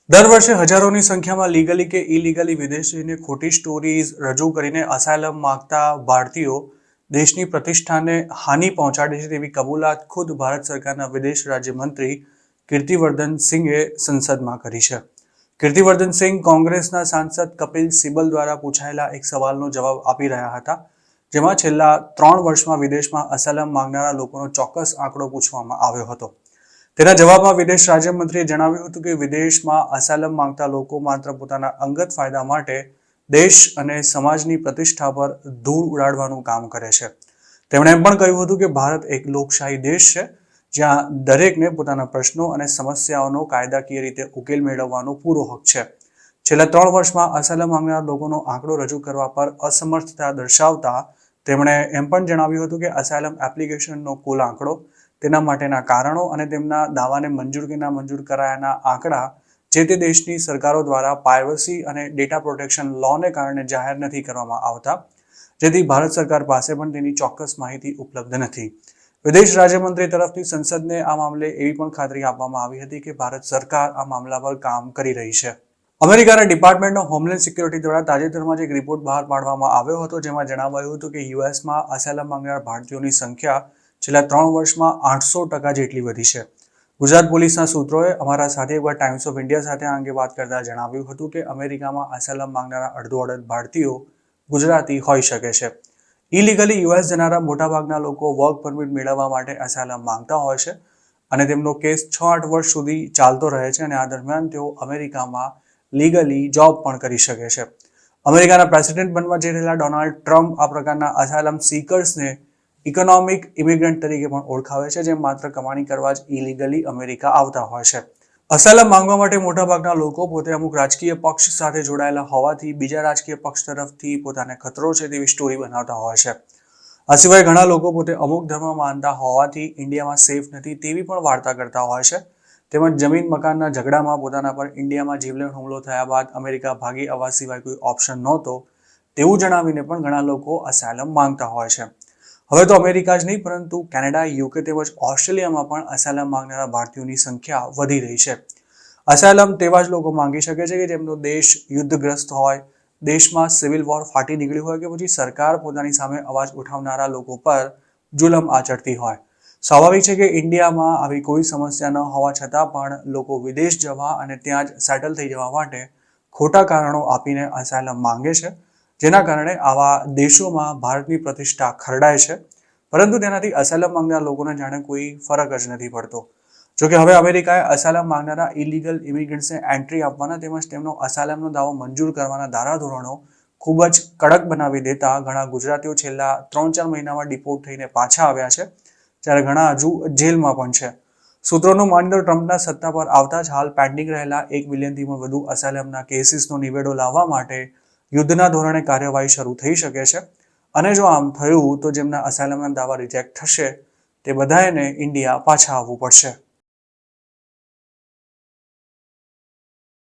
દર વર્ષે હજારોની સંખ્યામાં લીગલી કે ઇલીગલી વિદેશ જઈને ખોટી સ્ટોરીઝ રજૂ કરીને અસાયલમ માંગતા ભારતીયો દેશની પ્રતિષ્ઠાને હાનિ પહોંચાડે છે તેવી કબૂલાત ખુદ ભારત સરકારના વિદેશ રાજ્યમંત્રી કીર્તિવર્ધન સિંઘે સંસદમાં કરી છે. કીર્તિવર્ધન સિંઘ કોંગ્રેસના સાંસદ કપિલ સિબ્બલ દ્વારા પૂછાયેલા એક સવાલનો જવાબ આપી રહ્યા હતા, જેમાં છેલ્લા 3 વર્ષમાં વિદેશમાં અસાયલમ માંગનારા લોકોનો ચોક્કસ આંકડો પૂછવામાં આવ્યો હતો. તેના જવાબમાં વિદેશ રાજ્યમંત્રીએ જણાવ્યું હતું કે વિદેશમાં અસાયલમ માંગતા લોકો માત્ર પોતાના અંગત ફાયદા માટે દેશ અને સમાજની પ્રતિષ્ઠા પર ધૂળ ઉડાડવાનું કામ કરે છે. તેમણે એમ પણ કહ્યું હતું કે ભારત એક લોકશાહી દેશ છે, જ્યાં દરેકને પોતાના પ્રશ્નો અને સમસ્યાઓનો કાયદાકીય રીતે ઉકેલ મેળવવાનો પૂરો હક છે. છેલ્લા 3 વર્ષમાં અસાયલમ માંગનારા લોકોનો આંકડો રજૂ કરવા પર અસમર્થતા દર્શાવતા તેમણે એમ પણ જણાવ્યું હતું કે અસાયલમ એપ્લિકેશનનો કુલ આંકડો, તેના માટેના કારણો અને તેમના દાવાને મંજૂર કે ના મંજૂર કરાયાના આંકડા જે તે દેશની સરકારો દ્વારા પાયરસી અને ડેટા પ્રોટેક્શન લોને કારણે જાહેર નથી કરવામાં આવતા, જેથી ભારત સરકાર પાસે પણ તેની ચોક્કસ માહિતી ઉપલબ્ધ નથી. વિદેશ રાજ્યમંત્રી તરફથી સંસદને આ મામલે એવી પણ ખાતરી આપવામાં આવી હતી કે ભારત સરકાર આ મામલા પર કામ કરી રહી છે. અમેરિકાના ડિપાર્ટમેન્ટ ઓફ હોમલેન્ડ સિક્યોરિટી દ્વારા તાજેતરમાં જ એક રિપોર્ટ બહાર પાડવામાં આવ્યો હતો, જેમાં જણાવાયું હતું કે યુએસમાં અસાયલમ માંગનાર ભારતીયોની સંખ્યા છેલ્લા 3 વર્ષમાં 800% જેટલી વધી છે. ગુજરાત પોલીસના સૂત્રોએ અમારા સાથે એકવાર ટાઈમ્સ ઓફ ઇન્ડિયા સાથે આ અંગે વાત કરતા જણાવ્યું હતું કે અમેરિકામાં અસાયલમ માંગનારા અડધો ભારતીયો ગુજરાતી હોઈ શકે છે. ઇલીગલી યુએસ જનારા મોટાભાગના લોકો વર્ક પરમિટ મેળવવા માટે અસાયલમ માંગતા હોય છે અને તેમનો કેસ 6-8 વર્ષ સુધી ચાલતો રહે છે અને આ દરમિયાન તેઓ અમેરિકામાં લીગલી જોબ પણ કરી શકે છે. અમેરિકાના પ્રેસિડેન્ટ બનવા જઈ રહેલા ડોનાલ્ડ ટ્રમ્પ આ પ્રકારના અસાયલમ સીકર્સને ઇકોનોમિક ઇમિગ્રન્ટ તરીકે પણ ઓળખાવે છે, જે માત્ર કમાણી કરવા જ ઇલીગલી અમેરિકા આવતા હોય છે. અસાયલમ માંગવા માટે મોટાભાગના લોકો પોતે અમુક રાજકીય પક્ષ સાથે જોડાયેલા હોવાથી બીજા રાજકીય પક્ષ તરફથી પોતાને ખતરો છે તેવી સ્ટોરી બનાવતા હોય છે. આ સિવાય ઘણા લોકો પોતે અમુક ધર્મ માનતા હોવાથી ઇન્ડિયામાં સેફ નથી તેવી પણ વાર્તા કરતા હોય છે. તેમજ જમીન મકાનના ઝઘડામાં પોતાના પર ઇન્ડિયામાં જીવલેણ હુમલો થયા બાદ અમેરિકા ભાગી આવવા સિવાય કોઈ ઓપ્શન નહોતો તેવું જણાવીને પણ ઘણા લોકો અસાયલમ માંગતા હોય છે. હવે તો અમેરિકા જ નહીં પરંતુ કેનેડા, યુકે તેમજ ઓસ્ટ્રેલિયામાં પણ અસાયલમ માંગનારા ભારતીયોની સંખ્યા વધી રહી છે. અસાયલમ તેવા જ લોકો માંગી શકે છે કે જેમનો દેશ યુદ્ધગ્રસ્ત હોય, દેશમાં સિવિલ વોર ફાટી નીકળ્યું હોય કે પછી સરકાર પોતાની સામે અવાજ ઉઠાવનારા લોકો પર જુલમ આચરતી હોય. સ્વાભાવિક છે કે ઇન્ડિયામાં આવી કોઈ સમસ્યા ન હોવા છતાં પણ લોકો વિદેશ જવા અને ત્યાં જ સેટલ થઈ જવા માટે ખોટા કારણો આપીને અસાયલમ માંગે છે, જેના કારણે આવા દેશોમાં ભારતની પ્રતિષ્ઠા ખરડાય છે, પરંતુ તેનાથી અસાયલમ માંગનાર લોકોને જાણે કોઈ ફરક જ નથી પડતો. જોકે હવે અમેરિકાએ અસાયલમ માંગનારા ઇલીગલ ઇમિગ્રન્ટ્સને એન્ટ્રી આપવાના તેમજ તેમનો અસાયલમનો દાવો મંજૂર કરવાના ધારાધોરણો ખૂબ જ કડક બનાવી દેતા ઘણા ગુજરાતીઓ છેલ્લા 3-4 મહિનામાં ડિપોર્ટ થઈને પાછા આવ્યા છે, જ્યારે ઘણા હજુ જેલમાં પણ છે. સૂત્રોનું માનીએ તો ટ્રમ્પના સત્તા પર આવતા જ હાલ પેન્ડિંગ રહેલા 1 મિલિયનથી પણ વધુ અસાયલમના કેસીસનો નિવેડો લાવવા માટે યુદ્ધના ધોરણે કાર્યવાહી શરૂ થઈ શકે છે અને જો આમ થયું તો જેમના અસાયલમના દાવા રિજેક્ટ થશે તે બધાને ઇન્ડિયા પાછા આવવું પડશે.